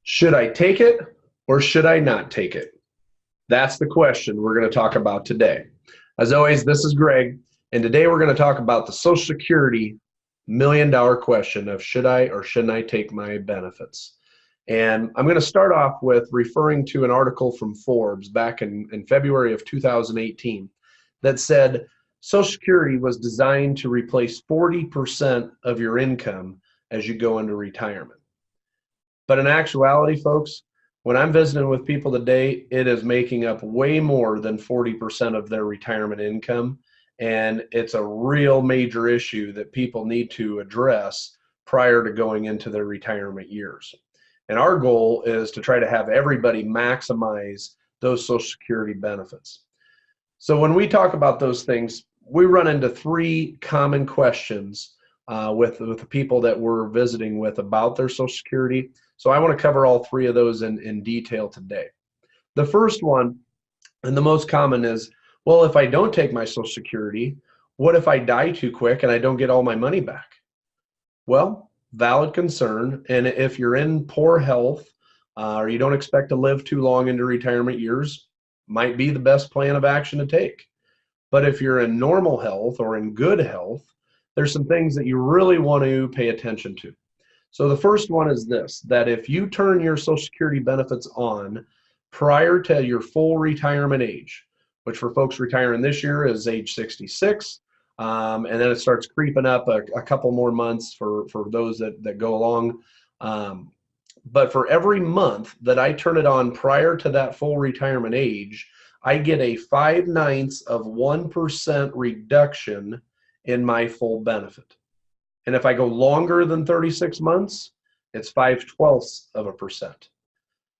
Should I take it or should I not take it? That's the question we're going to talk about today. As always, this is Greg, and today we're going to talk about the Social Security $1 million question of should I or shouldn't I take my benefits? And I'm going to start off with referring to an article from Forbes back in February of 2018 that said Social Security was designed to replace 40% of your income as you go into retirement. But in actuality, folks, when I'm visiting with people today, it is making up way more than 40% of their retirement income. And it's a real major issue that people need to address prior to going into their retirement years. And our goal is to try to have everybody maximize those Social Security benefits. So when we talk about those things, we run into three common questions with the people that we're visiting with about their Social Security. So I want to cover all three of those in detail today. The first one, and the most common, is, well, if I don't take my Social Security, what if I die too quick and I don't get all my money back? Well, valid concern. And if you're in poor health or you don't expect to live too long into retirement years, might be the best plan of action to take. But if you're in normal health or in good health, there's some things that you really want to pay attention to. So the first one is this, that if you turn your Social Security benefits on prior to your full retirement age, which for folks retiring this year is age 66, and then it starts creeping up a couple more months for those that go along. But for every month that I turn it on prior to that full retirement age, I get a 0.05% reduction in my full benefit. And if I go longer than 36 months, it's 0.05%.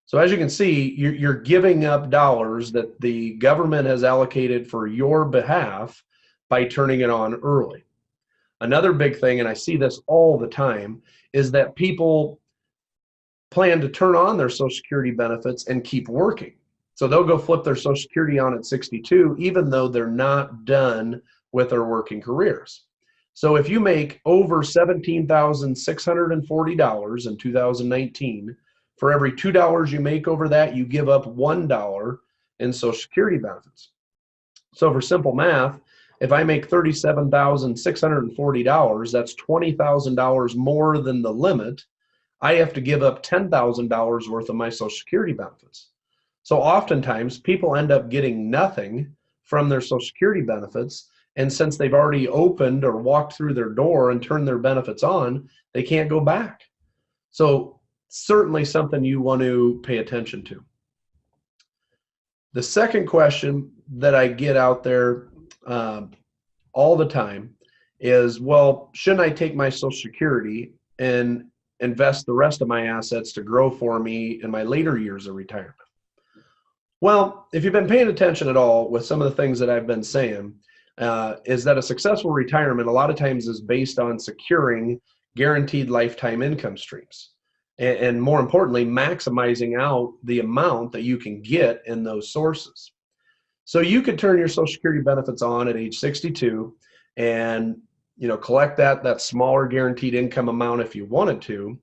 So as you can see, you're giving up dollars that the government has allocated for your behalf by turning it on early. Another big thing, and I see this all the time, is that people plan to turn on their Social Security benefits and keep working. So they'll go flip their Social Security on at 62, even though they're not done with their working careers. So if you make over $17,640 in 2019, for every $2 you make over that, you give up $1 in Social Security benefits. So for simple math, if I make $37,640, that's $20,000 more than the limit. I have to give up $10,000 worth of my Social Security benefits. So oftentimes people end up getting nothing from their Social Security benefits. And since they've already opened or walked through their door and turned their benefits on, they can't go back. So certainly something you want to pay attention to. The second question that I get out there all the time is, well, shouldn't I take my Social Security and invest the rest of my assets to grow for me in my later years of retirement? Well, if you've been paying attention at all with some of the things that I've been saying, is that a successful retirement a lot of times is based on securing guaranteed lifetime income streams. And more importantly, maximizing out the amount that you can get in those sources. So you could turn your Social Security benefits on at age 62 and collect that smaller guaranteed income amount if you wanted to.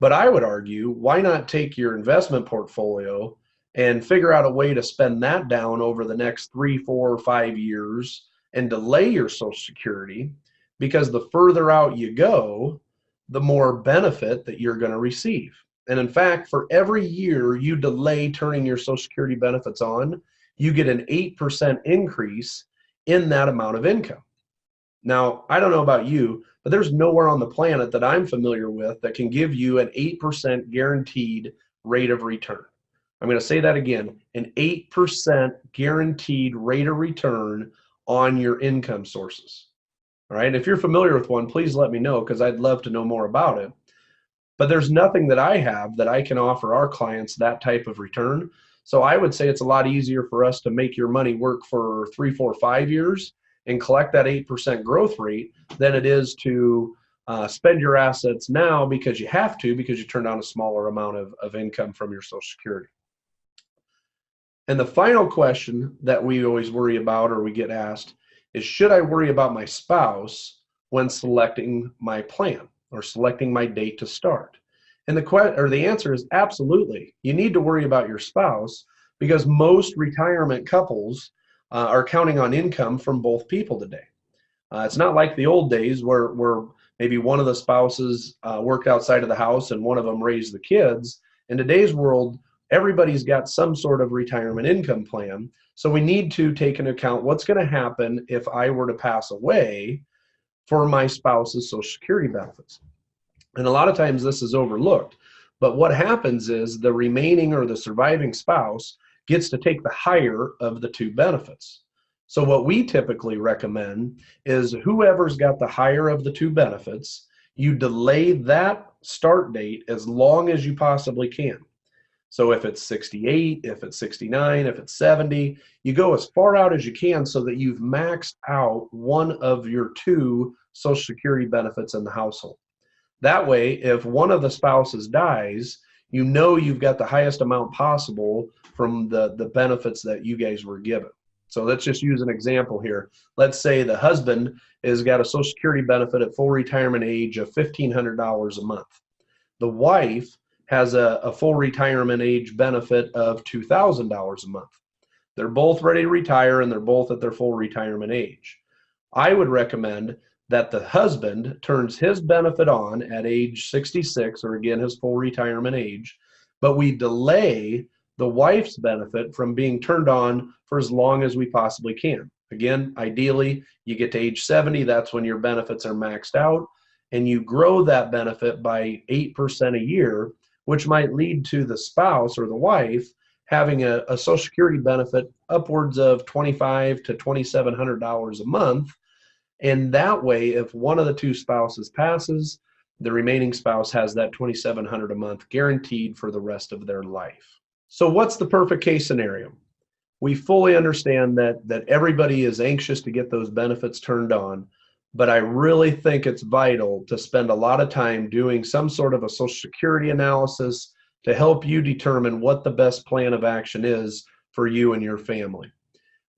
But I would argue, why not take your investment portfolio and figure out a way to spend that down over the next 3, 4, or 5 years and delay your Social Security, because the further out you go, the more benefit that you're going to receive. And in fact, for every year you delay turning your Social Security benefits on, you get an 8% increase in that amount of income. Now, I don't know about you, but there's nowhere on the planet that I'm familiar with that can give you an 8% guaranteed rate of return. I'm going to say that again, an 8% guaranteed rate of return on your income sources. All right. If you're familiar with one, please let me know, because I'd love to know more about it. But there's nothing that I have that I can offer our clients that type of return. So I would say it's a lot easier for us to make your money work for 3, 4, 5 years and collect that 8% growth rate than it is to spend your assets now because you have to, because you turned on a smaller amount of income from your Social Security. And the final question that we always worry about, or we get asked, is should I worry about my spouse when selecting my plan or selecting my date to start? And the answer is absolutely. You need to worry about your spouse because most retirement couples are counting on income from both people today. It's not like the old days where maybe one of the spouses worked outside of the house and one of them raised the kids. In today's world, everybody's got some sort of retirement income plan. So we need to take into account what's going to happen if I were to pass away for my spouse's Social Security benefits. And a lot of times this is overlooked. But what happens is the remaining or the surviving spouse gets to take the higher of the two benefits. So what we typically recommend is whoever's got the higher of the two benefits, you delay that start date as long as you possibly can. So if it's 68, if it's 69, if it's 70, you go as far out as you can so that you've maxed out one of your two Social Security benefits in the household. That way, if one of the spouses dies, you know you've got the highest amount possible from the benefits that you guys were given. So let's just use an example here. Let's say the husband has got a Social Security benefit at full retirement age of $1,500 a month. The wife has a full retirement age benefit of $2,000 a month. They're both ready to retire and they're both at their full retirement age. I would recommend that the husband turns his benefit on at age 66, or again, his full retirement age, but we delay the wife's benefit from being turned on for as long as we possibly can. Again, ideally, you get to age 70, that's when your benefits are maxed out, and you grow that benefit by 8% a year, which might lead to the spouse or the wife having a Social Security benefit upwards of $2,500 to $2,700 a month. And that way, if one of the two spouses passes, the remaining spouse has that $2,700 a month guaranteed for the rest of their life. So what's the perfect case scenario? We fully understand that everybody is anxious to get those benefits turned on, but I really think it's vital to spend a lot of time doing some sort of a Social Security analysis to help you determine what the best plan of action is for you and your family.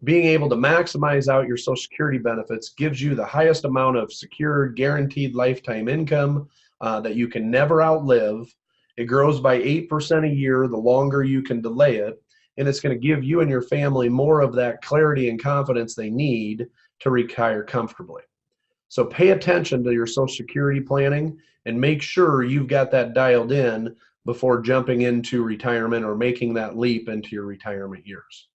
Being able to maximize out your Social Security benefits gives you the highest amount of secured, guaranteed lifetime income that you can never outlive. It grows by 8% a year the longer you can delay it, and it's going to give you and your family more of that clarity and confidence they need to retire comfortably. So pay attention to your Social Security planning and make sure you've got that dialed in before jumping into retirement or making that leap into your retirement years.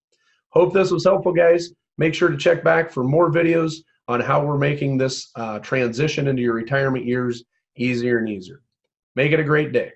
Hope this was helpful, guys. Make sure to check back for more videos on how we're making this transition into your retirement years easier and easier. Make it a great day.